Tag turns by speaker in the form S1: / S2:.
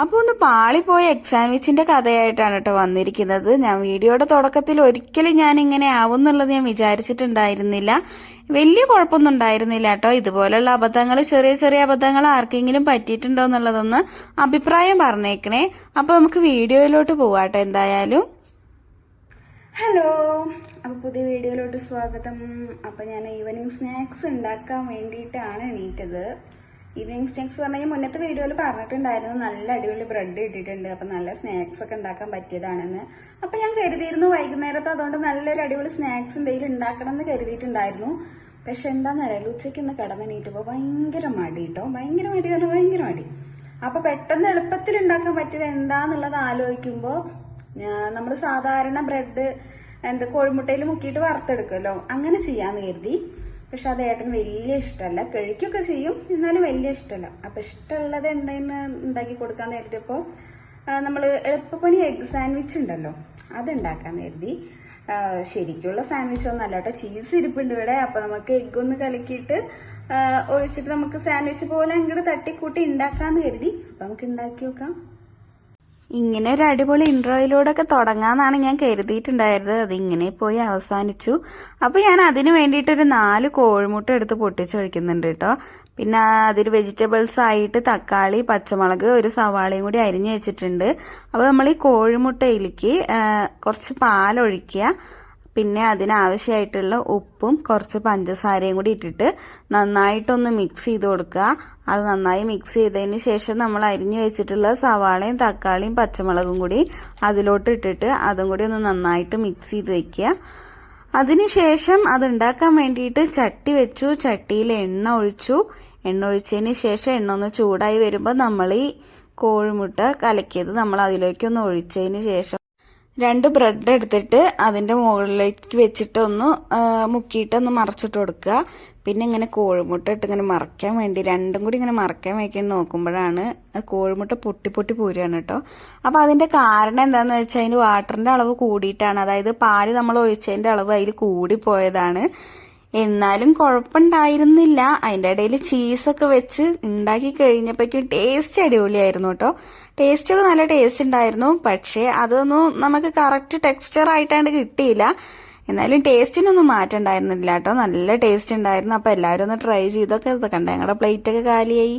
S1: അപ്പോൾ ഒന്ന് പാളിപ്പോയ എഗ് സാൻഡ്വിച്ചിന്റെ കഥയായിട്ടാണ് കേട്ടോ വന്നിരിക്കുന്നത്. ഞാൻ വീഡിയോയുടെ തുടക്കത്തിൽ ഒരിക്കലും ഞാൻ ഇങ്ങനെ ആവും എന്നുള്ളത് ഞാൻ വിചാരിച്ചിട്ടുണ്ടായിരുന്നില്ല. വലിയ കുഴപ്പമൊന്നും ഉണ്ടായിരുന്നില്ല കേട്ടോ. ഇതുപോലുള്ള അബദ്ധങ്ങൾ, ചെറിയ ചെറിയ അബദ്ധങ്ങൾ ആർക്കെങ്കിലും പറ്റിയിട്ടുണ്ടോ എന്നുള്ളതൊന്ന് അഭിപ്രായം പറഞ്ഞേക്കണേ. അപ്പൊ നമുക്ക് വീഡിയോയിലോട്ട് പോവാട്ടോ. എന്തായാലും ഹലോ, അപ്പോൾ പുതിയ വീഡിയോയിലോട്ട് സ്വാഗതം. അപ്പോൾ ഞാൻ ഈവനിങ് സ്നാക്സ് ഉണ്ടാക്കാൻ വേണ്ടിയിട്ടാണ് എണീറ്റത്. ഈവനിങ് സ്നാക്സ് പറഞ്ഞാൽ മുന്നത്തെ വീഡിയോയിൽ പറഞ്ഞിട്ടുണ്ടായിരുന്നു നല്ല അടിപൊളി ബ്രെഡ് ഇട്ടിട്ടുണ്ട്, അപ്പം നല്ല സ്നാക്സ് ഒക്കെ ഉണ്ടാക്കാൻ പറ്റിയതാണെന്ന്. അപ്പം ഞാൻ കരുതിയിരുന്നു വൈകുന്നേരത്ത് അതുകൊണ്ട് നല്ലൊരു അടിപൊളി സ്നാക്സ് എന്തെങ്കിലും ഉണ്ടാക്കണം എന്ന് കരുതിയിട്ടുണ്ടായിരുന്നു. പക്ഷെ എന്താണെന്നറിയാലോ, ഉച്ചയ്ക്ക് ഒന്ന് കിടന്നെണീറ്റപ്പോൾ ഭയങ്കര മടി കേട്ടോ. ഭയങ്കര മടി. അപ്പം പെട്ടെന്ന് എളുപ്പത്തിൽ ഉണ്ടാക്കാൻ പറ്റിയത് എന്താന്നുള്ളത് ആലോചിക്കുമ്പോൾ നമ്മൾ സാധാരണ ബ്രെഡ് കോഴിമുട്ടയിൽ മുക്കിയിട്ട് വറുത്തെടുക്കുമല്ലോ, അങ്ങനെ ചെയ്യാന്ന് കരുതി. പക്ഷെ അത് ഏട്ടന് വലിയ ഇഷ്ടമല്ല. കഴിക്കുകയൊക്കെ ചെയ്യും, എന്നാലും വലിയ ഇഷ്ടമല്ല. അപ്പം ഇഷ്ടമുള്ളത് എന്തെങ്കിലും ഉണ്ടാക്കി കൊടുക്കാന്ന് കരുതിയപ്പോൾ നമ്മൾ എളുപ്പപ്പണി എഗ് സാൻഡ്വിച്ച് ഉണ്ടല്ലോ, അത് ഉണ്ടാക്കാന്ന് കരുതി. ശരിക്കുള്ള സാൻഡ്വിച്ച് ഒന്നും അല്ല കേട്ടോ, ചീസ് ഇരിപ്പുണ്ട് ഇവിടെ. അപ്പം നമുക്ക് എഗ് ഒന്ന് കലക്കിയിട്ട് ഒഴിച്ചിട്ട് നമുക്ക് സാൻഡ്വിച്ച് പോലെ അങ്ങോട്ട് തട്ടിക്കൂട്ടി ഉണ്ടാക്കാന്ന് കരുതി. അപ്പം നമുക്ക് ഉണ്ടാക്കി നോക്കാം. ഇങ്ങനെ ഒരു അടിപൊളി ഇൻട്രോയിലൂടെ ഒക്കെ തുടങ്ങാന്നാണ് ഞാൻ കരുതിയിട്ടുണ്ടായിരുന്നത്. അതിങ്ങനെ പോയി അവസാനിച്ചു. അപ്പോൾ ഞാൻ അതിന് വേണ്ടിയിട്ടൊരു 4 കോഴിമുട്ട എടുത്ത് പൊട്ടിച്ചൊഴിക്കുന്നുണ്ട് കേട്ടോ. പിന്നെ അതിൽ വെജിറ്റബിൾസ് ആയിട്ട് തക്കാളി, പച്ചമുളക്, ഒരു സവാളയും കൂടി അരിഞ്ഞു വെച്ചിട്ടുണ്ട്. അപ്പോൾ നമ്മൾ ഈ കോഴിമുട്ടയിലേക്ക് കുറച്ച് പാലൊഴിക്കുക. പിന്നെ അതിനാവശ്യമായിട്ടുള്ള ഉപ്പും കുറച്ച് പഞ്ചസാരയും കൂടി ഇട്ടിട്ട് നന്നായിട്ടൊന്ന് മിക്സ് ചെയ്ത് കൊടുക്കുക. അത് നന്നായി മിക്സ് ചെയ്തതിന് ശേഷം നമ്മൾ അരിഞ്ഞു വെച്ചിട്ടുള്ള സവാളയും തക്കാളിയും പച്ചമുളകും കൂടി അതിലോട്ട് ഇട്ടിട്ട് അതും കൂടി ഒന്ന് നന്നായിട്ട് മിക്സ് ചെയ്ത് വെക്കുക. അതിനുശേഷം അത് ഉണ്ടാക്കാൻ വേണ്ടിയിട്ട് ചട്ടി വെച്ചു. ചട്ടിയിൽ എണ്ണ ഒഴിച്ചതിന് ശേഷം എണ്ണ ഒന്ന് ചൂടായി വരുമ്പോൾ നമ്മൾ ഈ കോഴിമുട്ട കലക്കിയത് നമ്മൾ അതിലേക്കൊന്ന് ഒഴിച്ചതിന് ശേഷം 2 ബ്രെഡ് എടുത്തിട്ട് അതിൻ്റെ മുകളിലേക്ക് വെച്ചിട്ട് ഒന്ന് മുക്കിയിട്ടൊന്ന് മറച്ചിട്ട് കൊടുക്കുക. പിന്നെ ഇങ്ങനെ കോഴിമുട്ട ഇട്ട് ഇങ്ങനെ മറയ്ക്കാൻ വേണ്ടി രണ്ടും കൂടി ഇങ്ങനെ മറയ്ക്കാൻ വേണ്ടി നോക്കുമ്പോഴാണ് കോഴിമുട്ട പൊട്ടി പോരുകയാണ് കേട്ടോ. അപ്പോൾ അതിൻ്റെ കാരണം എന്താണെന്ന് വെച്ചാൽ അതിന് വാട്ടറിൻ്റെ അളവ് കൂടിയിട്ടാണ്. അതായത് പാല് നമ്മൾ ഒഴിച്ചതിൻ്റെ അളവ് അതിൽ കൂടിപ്പോയതാണ്. എന്നാലും കുഴപ്പമുണ്ടായിരുന്നില്ല. അതിൻ്റെ ഇടയിൽ ചീസൊക്കെ വെച്ച് ഉണ്ടാക്കി കഴിഞ്ഞപ്പോഴേക്കും ടേസ്റ്റ് അടിപൊളിയായിരുന്നു കേട്ടോ. ടേസ്റ്റൊക്കെ നല്ല ടേസ്റ്റ് ഉണ്ടായിരുന്നു. പക്ഷേ അതൊന്നും നമുക്ക് കറക്റ്റ് ടെക്സ്ചർ ആയിട്ടാണ്ട് കിട്ടിയില്ല. എന്നാലും ടേസ്റ്റിനൊന്നും മാറ്റം ഉണ്ടായിരുന്നില്ല കേട്ടോ. നല്ല ടേസ്റ്റ് ഉണ്ടായിരുന്നു. അപ്പോൾ എല്ലാവരും ഒന്ന് ട്രൈ ചെയ്തൊക്കെ കണ്ടേ. ഞങ്ങളുടെ പ്ലേറ്റൊക്കെ കാലിയായി.